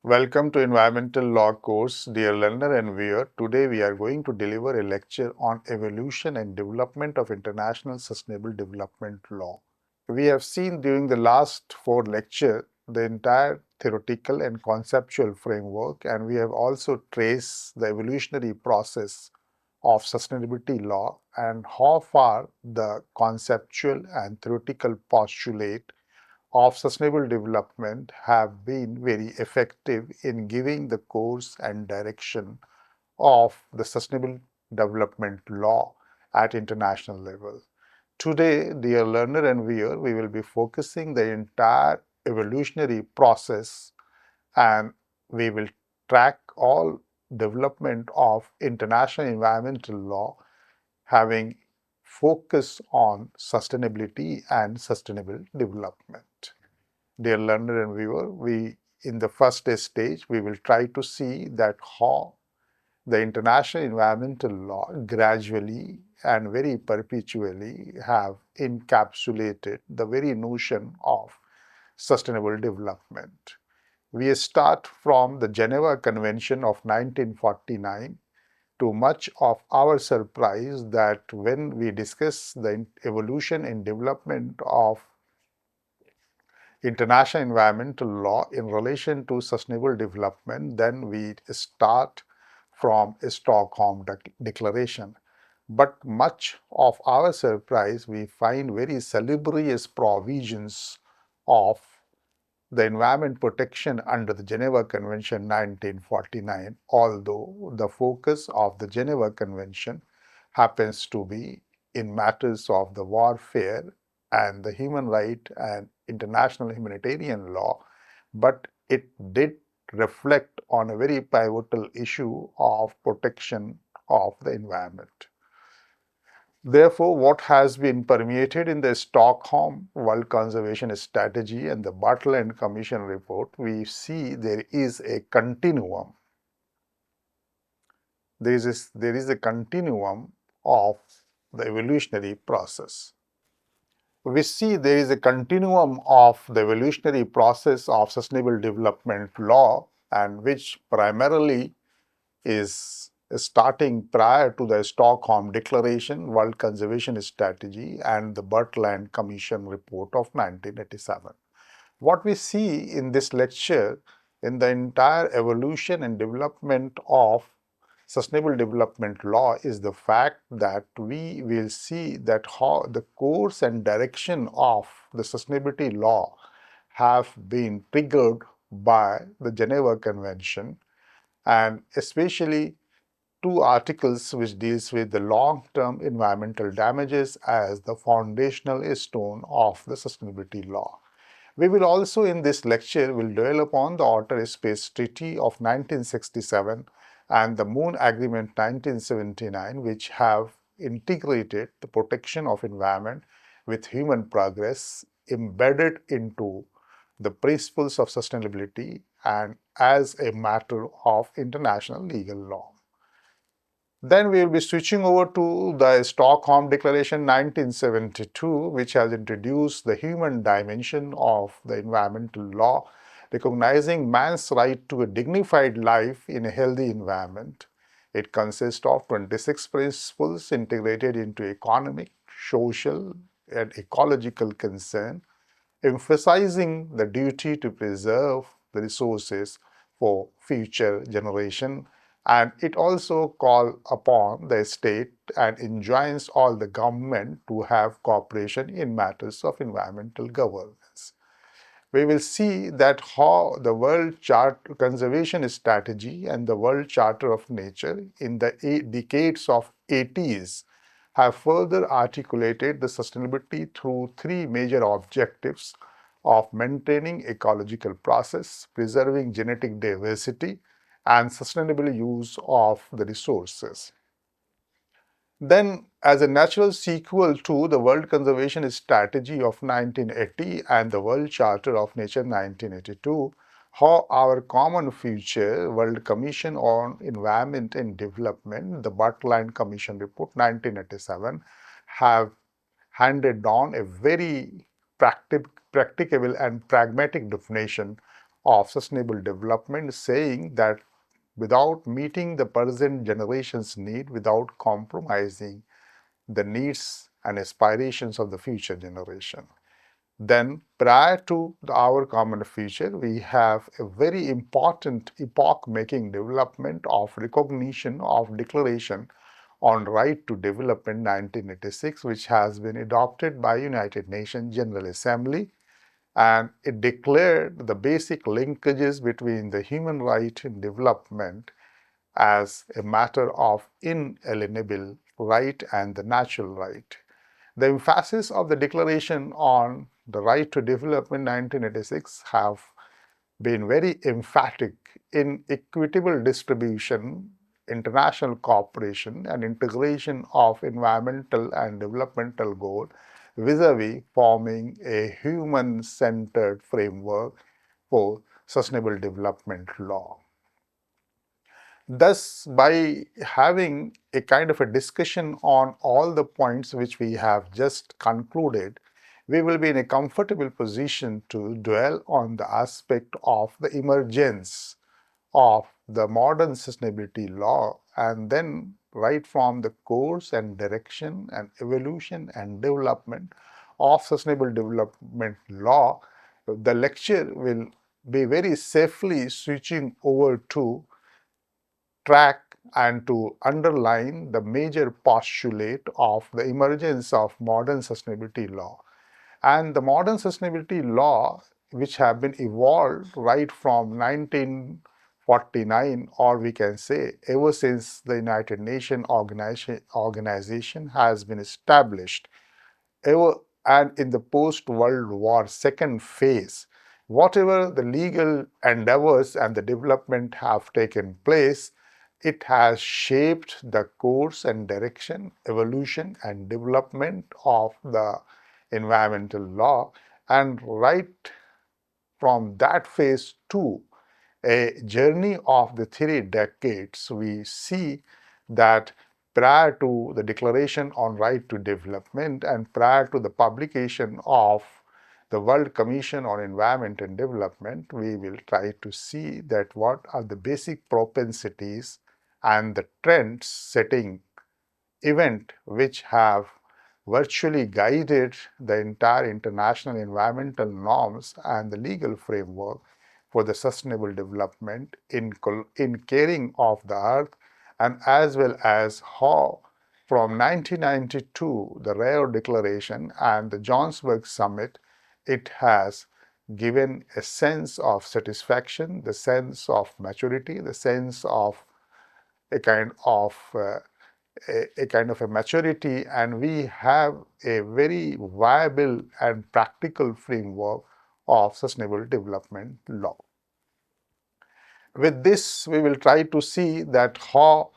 Welcome to Environmental Law course, dear learner and viewer. Today we are going to deliver a lecture on evolution and development of international sustainable development law. We have seen during the last four lectures the entire theoretical and conceptual framework, and we have also traced the evolutionary process of sustainability law and how far the conceptual and theoretical postulate of sustainable development have been very effective in giving the course and direction of the sustainable development law at international level. Today, dear learner and viewer, we will be focusing the entire evolutionary process and we will track all development of international environmental law having focus on sustainability and sustainable development. Dear learner and viewer, in the first stage, we will try to see that how the international environmental law gradually and very perpetually have encapsulated the very notion of sustainable development. We start from the Geneva Convention of 1949 to much of our surprise that when we discuss the evolution and development of international environmental law in relation to sustainable development, then we start from a Stockholm Declaration. But much of our surprise, we find very salubrious provisions of the environment protection under the Geneva Convention 1949, although the focus of the Geneva Convention happens to be in matters of the warfare and the human right and international humanitarian law, but it did reflect on a very pivotal issue of protection of the environment. Therefore, what has been permeated in the Stockholm World Conservation Strategy and the Bartlett Commission report, we see there is a continuum. There is a continuum of the evolutionary process. We see there is a continuum of the evolutionary process of sustainable development law, and which primarily is starting prior to the Stockholm Declaration, World Conservation Strategy, and the Bartlett Commission report of 1987. What we see in this lecture in the entire evolution and development of sustainable development law is the fact that we will see that how the course and direction of the sustainability law have been triggered by the Geneva Convention, and especially two articles which deals with the long-term environmental damages as the foundational stone of the sustainability law. We will also in this lecture will dwell upon the Outer Space Treaty of 1967 and the Moon Agreement 1979, which have integrated the protection of environment with human progress embedded into the principles of sustainability and as a matter of international legal law. Then we will be switching over to the Stockholm Declaration 1972, which has introduced the human dimension of the environmental law, recognizing man's right to a dignified life in a healthy environment. It consists of 26 principles integrated into economic, social, and ecological concern, emphasizing the duty to preserve the resources for future generation, and it also calls upon the state and enjoins all the government to have cooperation in matters of environmental governance. We will see that how the World Conservation Strategy and the World Charter of Nature in the decades of 80s have further articulated the sustainability through three major objectives of maintaining ecological process, preserving genetic diversity, and sustainable use of the resources. Then, as a natural sequel to the World Conservation Strategy of 1980 and the World Charter of Nature 1982, how our common future World Commission on Environment and Development, the Bartlett Commission report 1987, have handed down a very practicable and pragmatic definition of Sustainable Development, saying that without meeting the present generation's need, without compromising the needs and aspirations of the future generation. Then, prior to our common future, we have a very important epoch-making development of recognition of Declaration on Right to Development 1986, which has been adopted by United Nations General Assembly, and it declared the basic linkages between the human right and development as a matter of inalienable right and the natural right. The emphasis of the Declaration on the Right to Development 1986 have been very emphatic in equitable distribution, international cooperation, and integration of environmental and developmental goals vis-a-vis forming a human-centered framework for sustainable development law. Thus, by having a kind of a discussion on all the points which we have just concluded, we will be in a comfortable position to dwell on the aspect of the emergence of the modern sustainability law, and then right from the course and direction and evolution and development of sustainable development law, the lecture will be very safely switching over to track and to underline the major postulate of the emergence of modern sustainability law. And the modern sustainability law, which have been evolved right from 1949, or we can say ever since the United Nations organization has been established, ever and in the post-World War second phase, whatever the legal endeavors and the development have taken place, it has shaped the course and direction, evolution and development of the environmental law. And right from that phase to a journey of the 3 decades, we see that prior to the Declaration on Right to Development and prior to the publication of the World Commission on Environment and Development, we will try to see that what are the basic propensities and the trends setting event which have virtually guided the entire international environmental norms and the legal framework for the sustainable development in caring of the earth, and as well as how from 1992, the Rio Declaration and the Johannesburg Summit, it has given a sense of satisfaction, the sense of maturity, the sense of a kind of a kind of a maturity, and we have a very viable and practical framework of sustainable development law. With this, we will try to see that how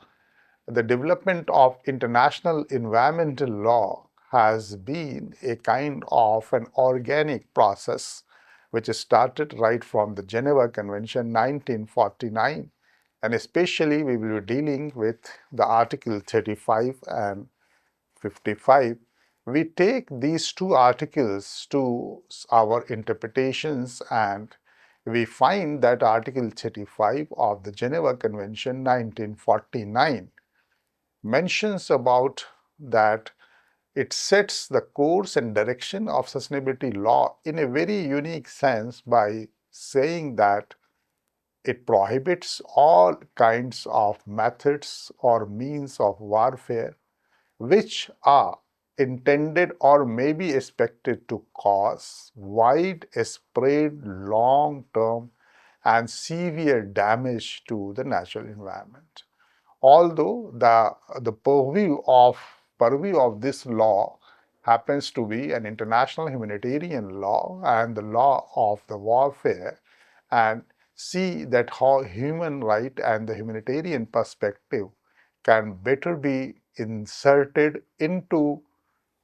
the development of international environmental law has been a kind of an organic process which started right from the Geneva Convention 1949, and especially we will be dealing with the Article 35 and 55. We take these two articles to our interpretations, and we find that Article 35 of the Geneva Convention 1949 mentions about that it sets the course and direction of sustainability law in a very unique sense by saying that it prohibits all kinds of methods or means of warfare which are intended or may be expected to cause widespread, long-term, and severe damage to the natural environment. Although the purview of this law happens to be an international humanitarian law and the law of the warfare, and see that how human right and the humanitarian perspective can better be inserted into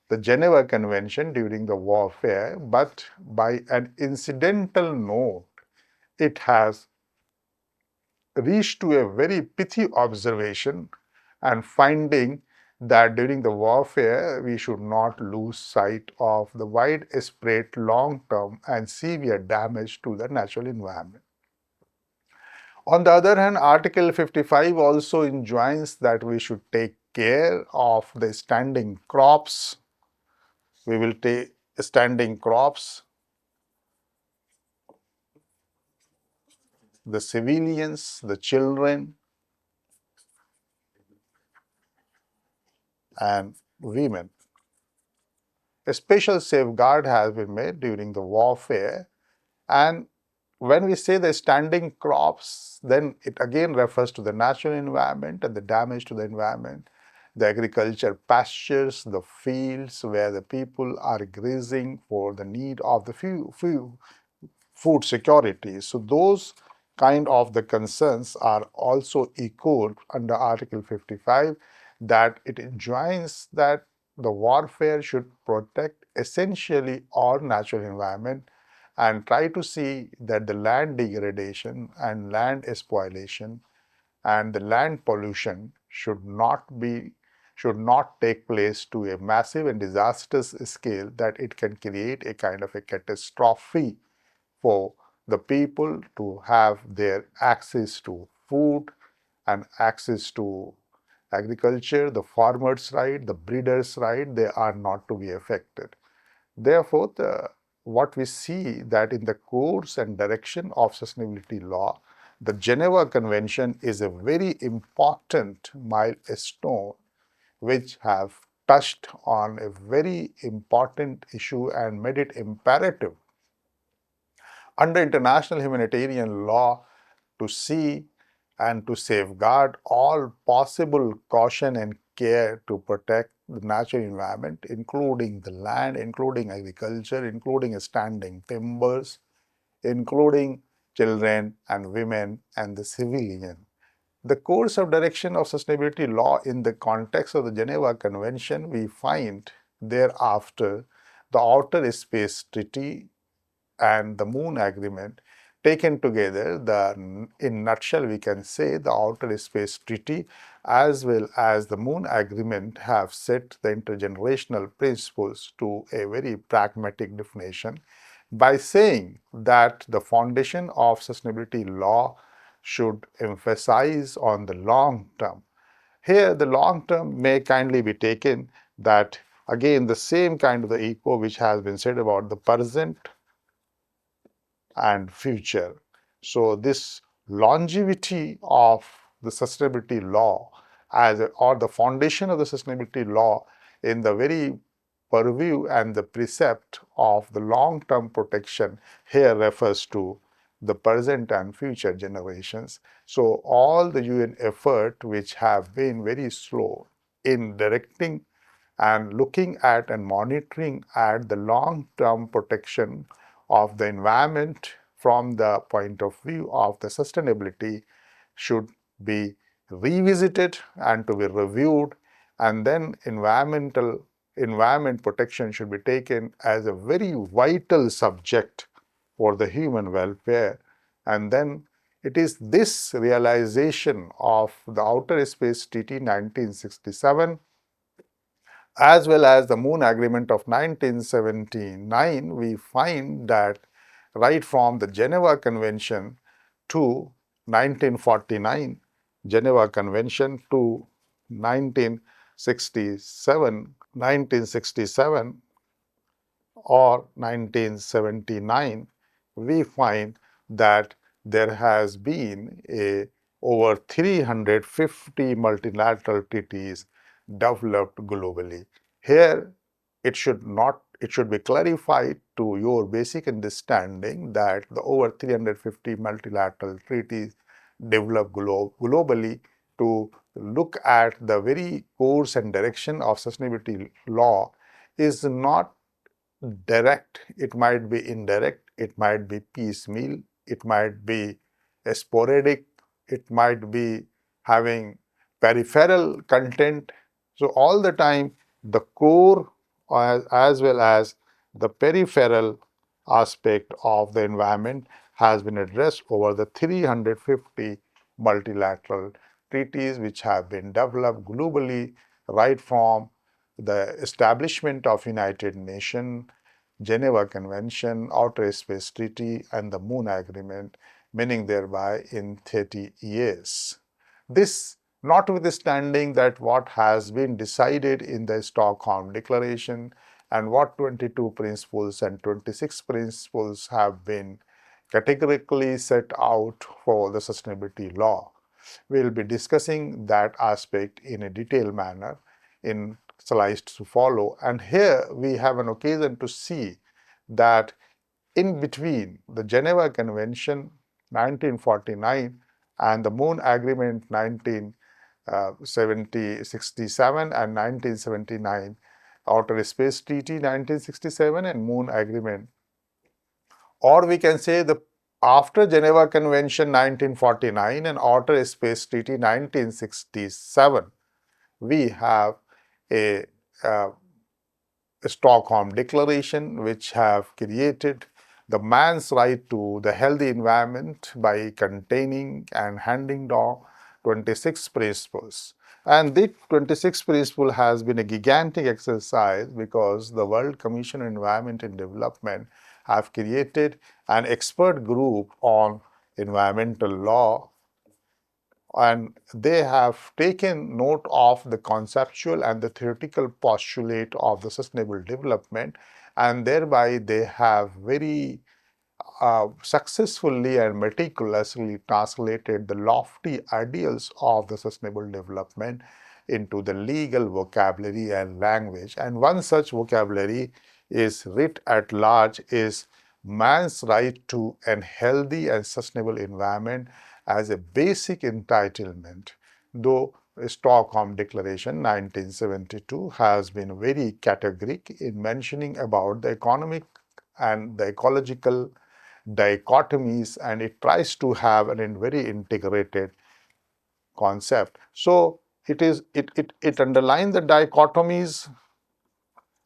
the Geneva Convention during the warfare, but by an incidental note, it has reached to a very pithy observation and finding that during the warfare we should not lose sight of the widespread long-term and severe damage to the natural environment. On the other hand, Article 55 also enjoins that we should take care of the standing crops. We will take standing crops, the civilians, the children, and women. A special safeguard has been made during the warfare, and when we say the standing crops, then it again refers to the natural environment and the damage to the environment, the agriculture pastures, the fields where the people are grazing for the need of the food security. So those kind of the concerns are also echoed under Article 55, that it enjoins that the warfare should protect essentially all natural environment and try to see that the land degradation and land spoliation and the land pollution should not take place to a massive and disastrous scale that it can create a kind of a catastrophe for the people to have their access to food and access to agriculture, the farmers' right, the breeders' right, they are not to be affected. Therefore, what we see that in the course and direction of sustainability law, the Geneva Convention is a very important milestone which have touched on a very important issue and made it imperative under international humanitarian law to see and to safeguard all possible caution and care to protect the natural environment, including the land, including agriculture, including standing timbers, including children and women and the civilian. The course of direction of sustainability law in the context of the Geneva Convention, we find thereafter the Outer Space Treaty and the Moon Agreement. Taken together, in nutshell, we can say the Outer Space Treaty as well as the Moon Agreement have set the intergenerational principles to a very pragmatic definition by saying that the foundation of sustainability law should emphasize on the long term. Here, the long term may kindly be taken that again the same kind of the echo which has been said about the present and future. So this longevity of the sustainability law or the foundation of the sustainability law in the very purview and the precept of the long-term protection here refers to the present and future generations. So all the UN effort which have been very slow in directing and looking at and monitoring at the long-term protection of the environment from the point of view of the sustainability should be revisited and to be reviewed, and then environment protection should be taken as a very vital subject for the human welfare. And then it is this realization of the Outer Space Treaty 1967 as well as the Moon Agreement of 1979, we find that right from the Geneva Convention to 1949, Geneva Convention to 1967 or 1979, we find that there has been over 350 multilateral treaties developed globally. Here, it should be clarified to your basic understanding that the over 350 multilateral treaties developed globally to look at the very course and direction of sustainability law is not direct, it might be indirect, it might be piecemeal, it might be sporadic, it might be having peripheral content. So all the time the core as well as the peripheral aspect of the environment has been addressed over the 350 multilateral treaties which have been developed globally right from the establishment of United Nations, Geneva Convention, Outer Space Treaty, and the Moon Agreement. meaning thereby in 30 years. This notwithstanding that what has been decided in the Stockholm Declaration and what 22 principles and 26 principles have been categorically set out for the sustainability law. We will be discussing that aspect in a detailed manner in slides to follow. And here we have an occasion to see that in between the Geneva Convention 1949 and the Moon Agreement 1967 and 1979, Outer Space Treaty 1967 and Moon Agreement, or we can say the after Geneva Convention 1949 and Outer Space Treaty 1967, we have a, uh, Stockholm Declaration, which have created the man's right to the healthy environment by containing and handing down 26 principles. And this 26 principle has been a gigantic exercise because the World Commission on Environment and Development have created an expert group on environmental law, and they have taken note of the conceptual and the theoretical postulate of the sustainable development, and thereby they have very successfully and meticulously translated the lofty ideals of the sustainable development into the legal vocabulary and language. And one such vocabulary is writ at large is man's right to a healthy and sustainable environment as a basic entitlement, though Stockholm Declaration 1972 has been very categoric in mentioning about the economic and the ecological dichotomies, and it tries to have a very integrated concept. So it underlines the dichotomies,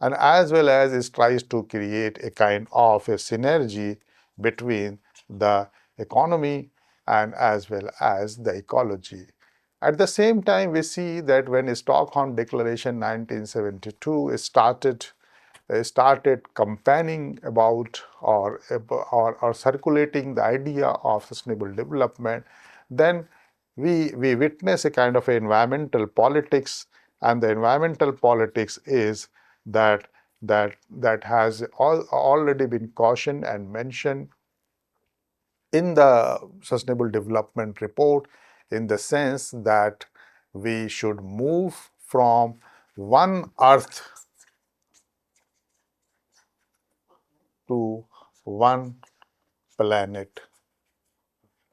and as well as it tries to create a kind of a synergy between the economy and as well as the ecology. At the same time, we see that when Stockholm Declaration 1972 started campaigning about or circulating the idea of sustainable development, then we witness a kind of environmental politics, and the environmental politics is that has already been cautioned and mentioned in the Sustainable Development Report, in the sense that we should move from one earth to one planet.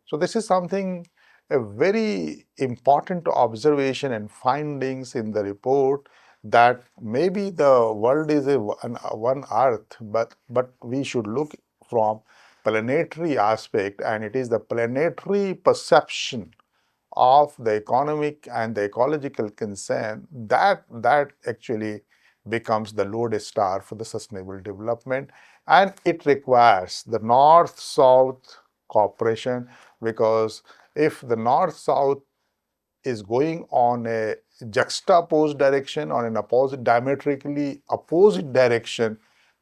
So this is something, a very important observation and findings in the report, that maybe the world is one earth, but we should look from planetary aspect, and it is the planetary perception of the economic and the ecological concern that actually becomes the lodestar for the sustainable development, and it requires the north-south cooperation, because if the north-south is going on a juxtaposed direction, on an opposite, diametrically opposite direction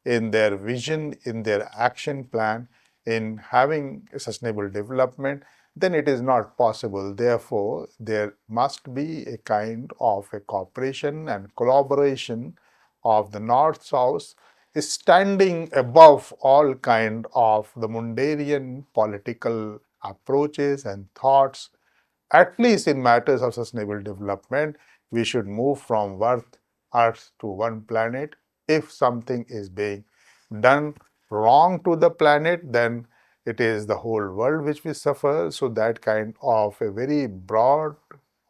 in their vision, in their action plan, in having sustainable development, then it is not possible. Therefore, there must be a kind of a cooperation and collaboration of the North-South, standing above all kind of the mundane political approaches and thoughts. At least in matters of sustainable development, we should move from Earth to one planet. If something is being done wrong to the planet, then it is the whole world which will suffer. So that kind of a very broad,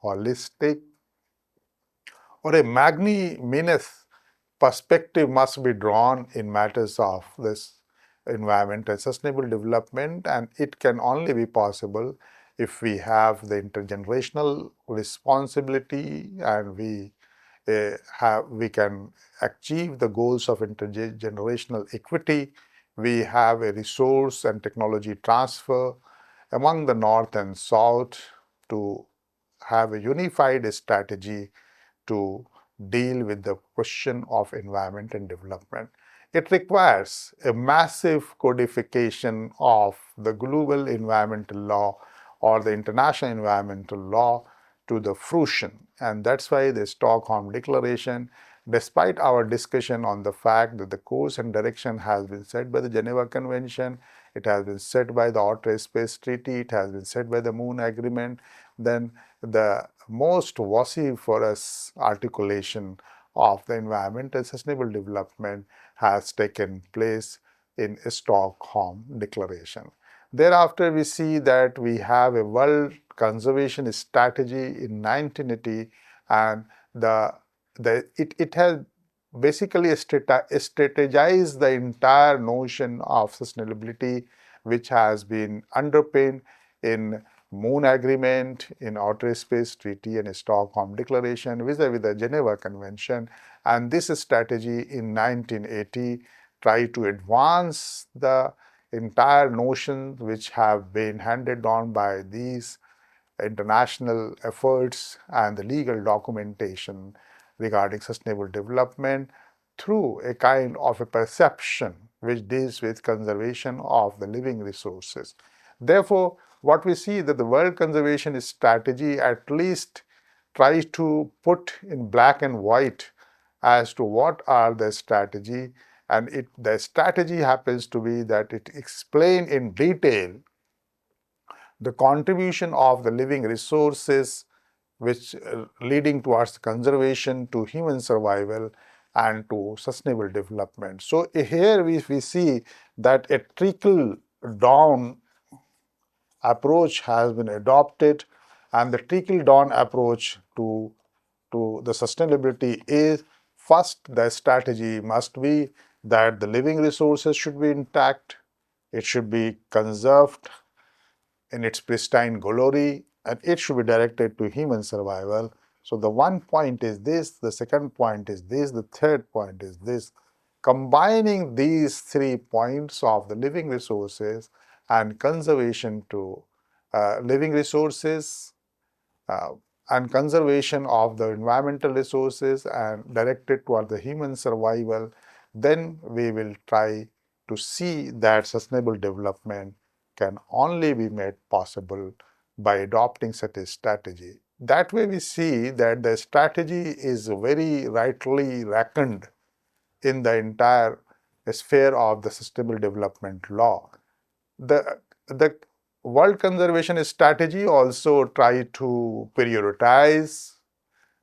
holistic, or a magnanimous perspective must be drawn in matters of this environment and sustainable development, and it can only be possible if we have the intergenerational responsibility, and we can achieve the goals of intergenerational equity. We have a resource and technology transfer among the North and South to have a unified strategy to deal with the question of environment and development. it requires a massive codification of the global environmental law or the international environmental law to the fruition. And that's why the Stockholm Declaration, despite our discussion on the fact that the course and direction has been set by the Geneva Convention, it has been set by the Outer Space Treaty, it has been set by the Moon Agreement, then the most vociferous articulation of the environmental sustainable development has taken place in Stockholm Declaration. Thereafter, we see that we have a World Conservation Strategy in 1980, and it has basically strategized the entire notion of sustainability, which has been underpinned in Moon Agreement, in Outer Space Treaty, and Stockholm Declaration vis-a-vis the Geneva Convention. And this strategy in 1980 tried to advance the entire notions which have been handed down by these international efforts and the legal documentation regarding sustainable development through a kind of a perception which deals with conservation of the living resources. Therefore, what we see that the World Conservation Strategy at least tries to put in black and white as to what are the strategy, and the strategy happens to be that it explains in detail the contribution of the living resources which leading towards conservation, to human survival, and to sustainable development. So here we see that a trickle down approach has been adopted, and the trickle down approach to the sustainability is, first, the strategy must be that the living resources should be intact, it should be conserved in its pristine glory, and it should be directed to human survival. So the one point is this, the second point is this, the third point is this. Combining these 3 points of the living resources and conservation to living resources uh, and conservation of the environmental resources and directed toward the human survival, then we will try to see that sustainable development can only be made possible by adopting such a strategy. That way we see that the strategy is very rightly reckoned in the entire sphere of the sustainable development law. The World Conservation Strategy also try to prioritize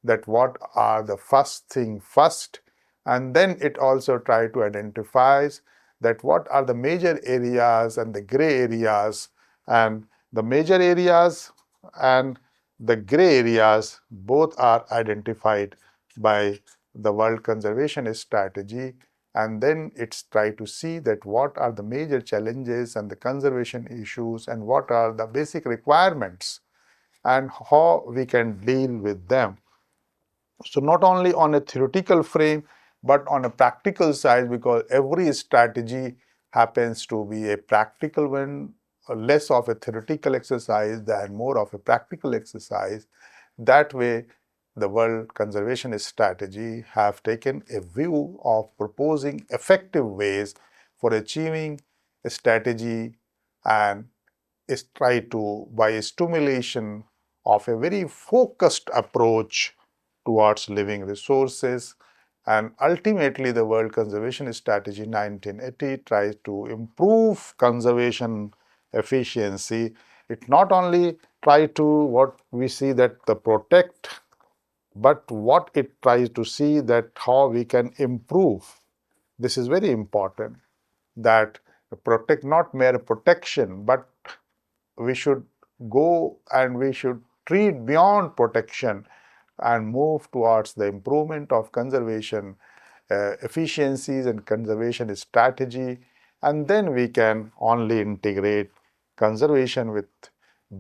that what are the first thing first, and then it also try to identify that what are the major areas and the gray areas, and the major areas and the gray areas both are identified by the World Conservation Strategy, and then it's try to see that what are the major challenges and the conservation issues and what are the basic requirements and how we can deal with them. So not only on a theoretical frame, but on a practical side, because every strategy happens to be a practical one, less of a theoretical exercise than more of a practical exercise. That way, the World Conservation Strategy have taken a view of proposing effective ways for achieving a strategy, and is try to, by stimulation of a very focused approach towards living resources. And ultimately, the World Conservation Strategy 1980 tries to improve conservation efficiency. It not only tries to what we see that the protect, but what it tries to see that how we can improve. This is very important, that protect, not mere protection, but we should go and we should treat beyond protection and move towards the improvement of conservation efficiencies and conservation strategy, and then we can only integrate conservation with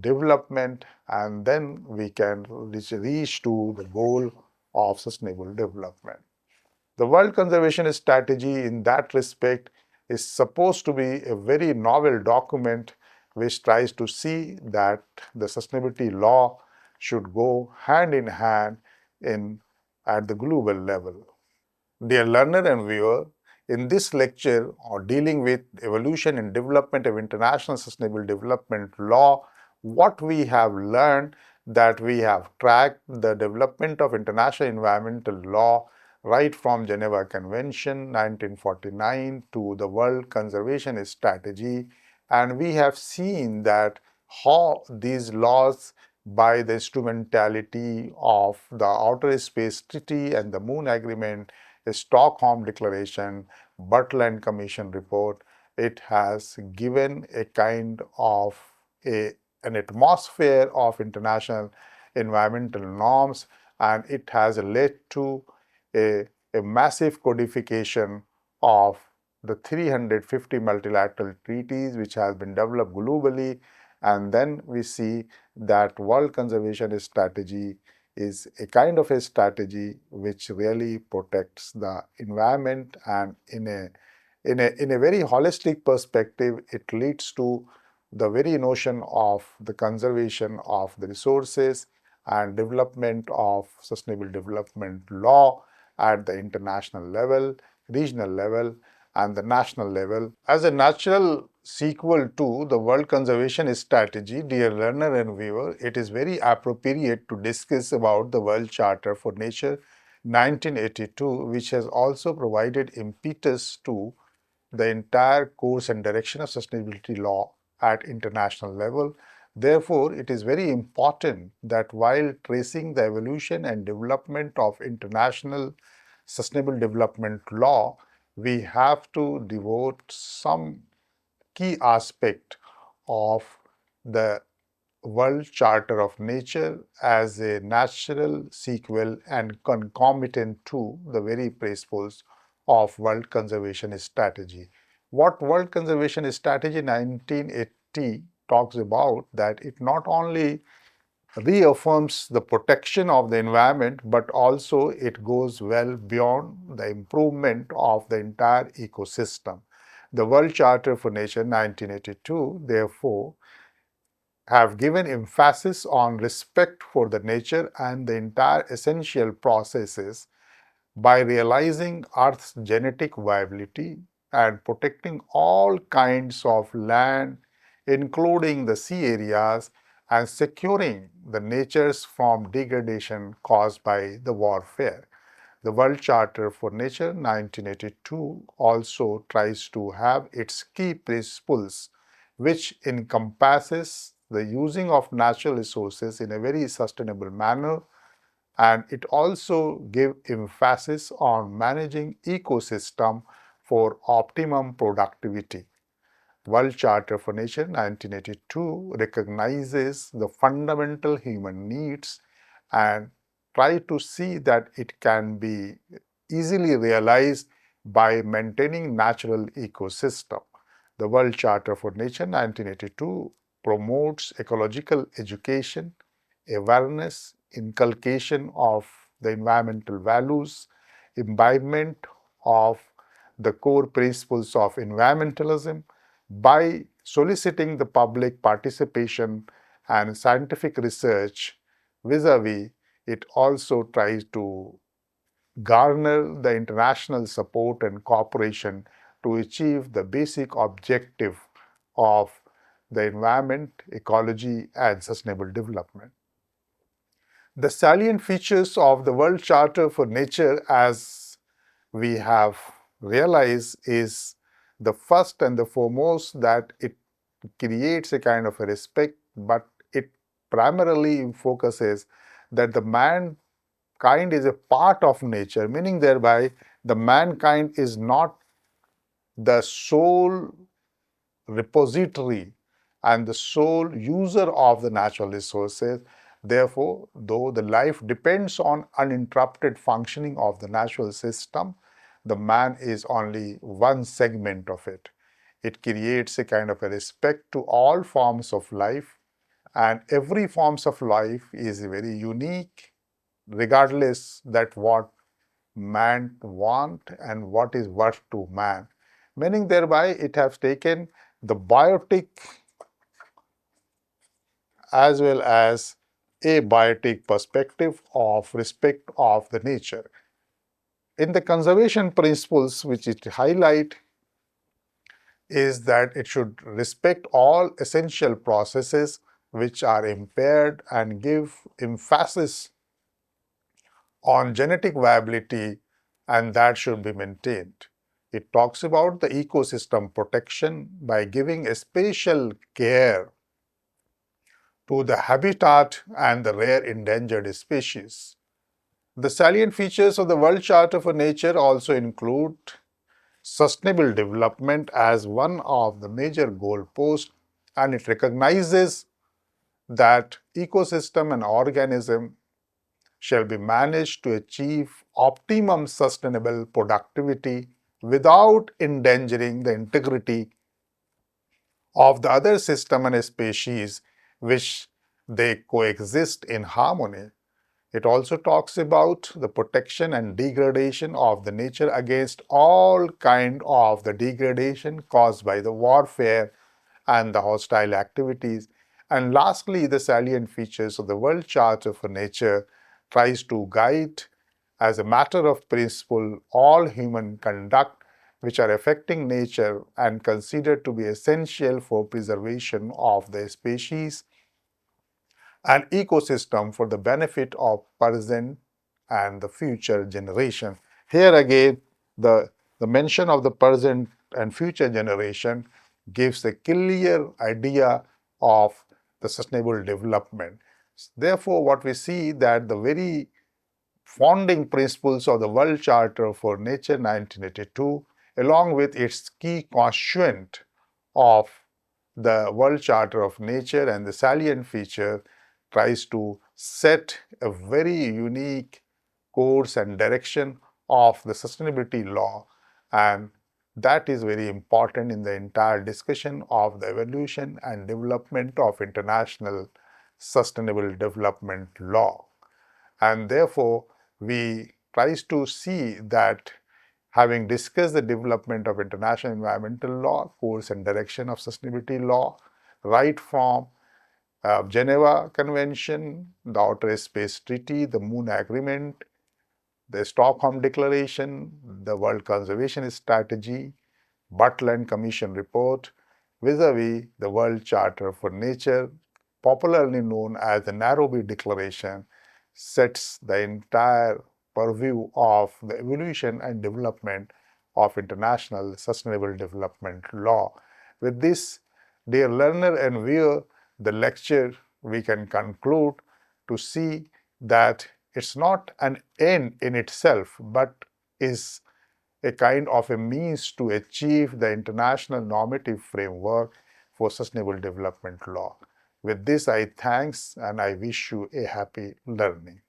development, and then we can reach to the goal of sustainable development. The World Conservation Strategy in that respect is supposed to be a very novel document which tries to see that the sustainability law should go hand in hand at the global level. Dear learner and viewer, In this lecture, dealing with evolution and development of international sustainable development law, what we have learned that we have tracked the development of international environmental law right from Geneva Convention 1949 to the World Conservation Strategy, and we have seen that how these laws, by the instrumentality of the Outer Space Treaty and the Moon Agreement, the Stockholm Declaration, Brundtland Commission report, it has given a kind of an atmosphere of international environmental norms, and it has led to a massive codification of the 350 multilateral treaties which has been developed globally. And then we see that World Conservation Strategy is a kind of a strategy which really protects the environment, and in a very holistic perspective, it leads to the very notion of the conservation of the resources and development of sustainable development law at the international level, regional level, and the national level. As a natural sequel to the World Conservation Strategy, dear learner and viewer, it is very appropriate to discuss about the World Charter for Nature 1982, which has also provided impetus to the entire course and direction of sustainability law at international level. Therefore, it is very important that while tracing the evolution and development of international sustainable development law, we have to devote some key aspect of the World Charter of Nature as a natural sequel and concomitant to the very principles of World Conservation Strategy. What World Conservation Strategy 1980 talks about, that it not only reaffirms the protection of the environment, but also it goes well beyond the improvement of the entire ecosystem. The World Charter for Nature 1982, therefore, have given emphasis on respect for the nature and the entire essential processes by realizing Earth's genetic viability and protecting all kinds of land, including the sea areas, and securing the natures from degradation caused by the warfare. The World Charter for Nature 1982 also tries to have its key principles, which encompasses the using of natural resources in a very sustainable manner, and it also gives emphasis on managing ecosystem for optimum productivity. World Charter for Nature 1982 recognizes the fundamental human needs and try to see that it can be easily realized by maintaining natural ecosystem. The World Charter for Nature 1982 promotes ecological education, awareness, inculcation of the environmental values, imbibement of the core principles of environmentalism by soliciting the public participation and scientific research. Vis-a-vis, it also tries to garner the international support and cooperation to achieve the basic objective of the environment, ecology, and sustainable development. The salient features of the World Charter for Nature, as we have realized, is the first and the foremost that it creates a kind of a respect, but it primarily focuses that the mankind is a part of nature, meaning thereby the mankind is not the sole repository and the sole user of the natural resources. Therefore, though the life depends on uninterrupted functioning of the natural system, the man is only one segment of it. It creates a kind of a respect to all forms of life, and every forms of life is very unique, regardless that what man want and what is worth to man. Meaning thereby it has taken the biotic as well as abiotic perspective of respect of the nature. In the conservation principles which it highlight is that it should respect all essential processes which are impaired and give emphasis on genetic viability, and that should be maintained. It talks about the ecosystem protection by giving a special care to the habitat and the rare endangered species. The salient features of the World Charter for Nature also include sustainable development as one of the major goalposts, and it recognizes that ecosystem and organism shall be managed to achieve optimum sustainable productivity without endangering the integrity of the other system and species which they coexist in harmony. It also talks about the protection and degradation of the nature against all kind of the degradation caused by the warfare and the hostile activities. And lastly, the salient features of the World Charter for Nature tries to guide as a matter of principle all human conduct which are affecting nature and considered to be essential for preservation of the species and ecosystem for the benefit of present and the future generation. Here again, the mention of the present and future generation gives a clear idea of the sustainable development. Therefore, what we see that the very founding principles of the World Charter for Nature 1982, along with its key constituent of the World Charter of Nature and the salient feature, tries to set a very unique course and direction of the sustainability law, and that is very important in the entire discussion of the evolution and development of international sustainable development law. And therefore, we tries to see that having discussed the development of international environmental law, course and direction of sustainability law, right from Geneva Convention, the Outer Space Treaty, the Moon Agreement, the Stockholm Declaration, the World Conservation Strategy, Brundtland Commission Report, vis-a-vis the World Charter for Nature, popularly known as the Nairobi Declaration, sets the entire purview of the evolution and development of international sustainable development law. With this, dear learner and viewer, the lecture we can conclude to see that it's not an end in itself, but is a kind of a means to achieve the international normative framework for sustainable development law. With this, I thanks and I wish you a happy learning.